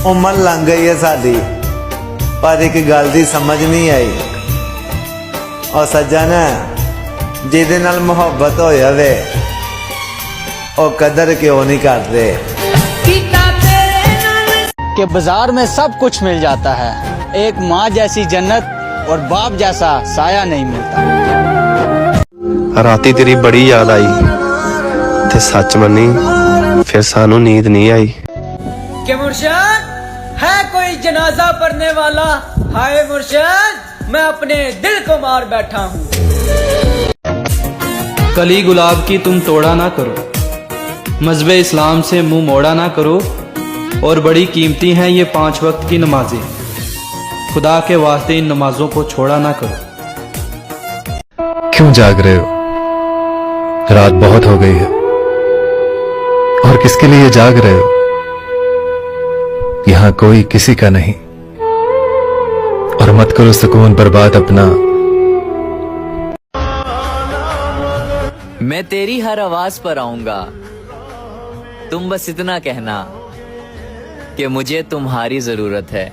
ਉਮਰ ਲੰਘ ਗਈ ਹੈ ਸਾਡੀ, ਪਰ ਇੱਕ ਗੱਲ ਦੀ ਸਮਝ ਨਹੀਂ ਆਈ। ਉਹ ਸੱਜਣ ਜਿਹਦੇ ਨਾਲ ਮੁਹੱਬਤ ਹੋਈ ਹੋਵੇ ਉਹ ਕਦਰ ਕਿਉਂ ਨਹੀਂ ਕਰਦੇ। कि बाजार में सब कुछ मिल जाता है, एक माँ जैसी जन्नत और बाप जैसा साया नहीं मिलता। राती तेरी बड़ी याद आई ते सच मनी फिर सानू नींद नहीं आई। कि मुर्शद है कोई जनाजा पढ़ने वाला, हाय मुर्शद मैं अपने दिल को मार बैठा हूँ। कली गुलाब की तुम तोड़ा ना करो, मज़हब इस्लाम से मुंह मोड़ा ना करो, और बड़ी कीमती हैं ये 5 वक्त की नमाजें, खुदा के वास्ते इन नमाजों को छोड़ा ना करो। क्यों जाग रहे हो? रात बहुत हो गई है। और किसके लिए जाग रहे हो? यहां कोई किसी का नहीं, और मत करो सुकून बर्बाद अपना। मैं तेरी हर आवाज पर आऊंगा, तुम बस इतना कहना कि मुझे तुम्हारी जरूरत है।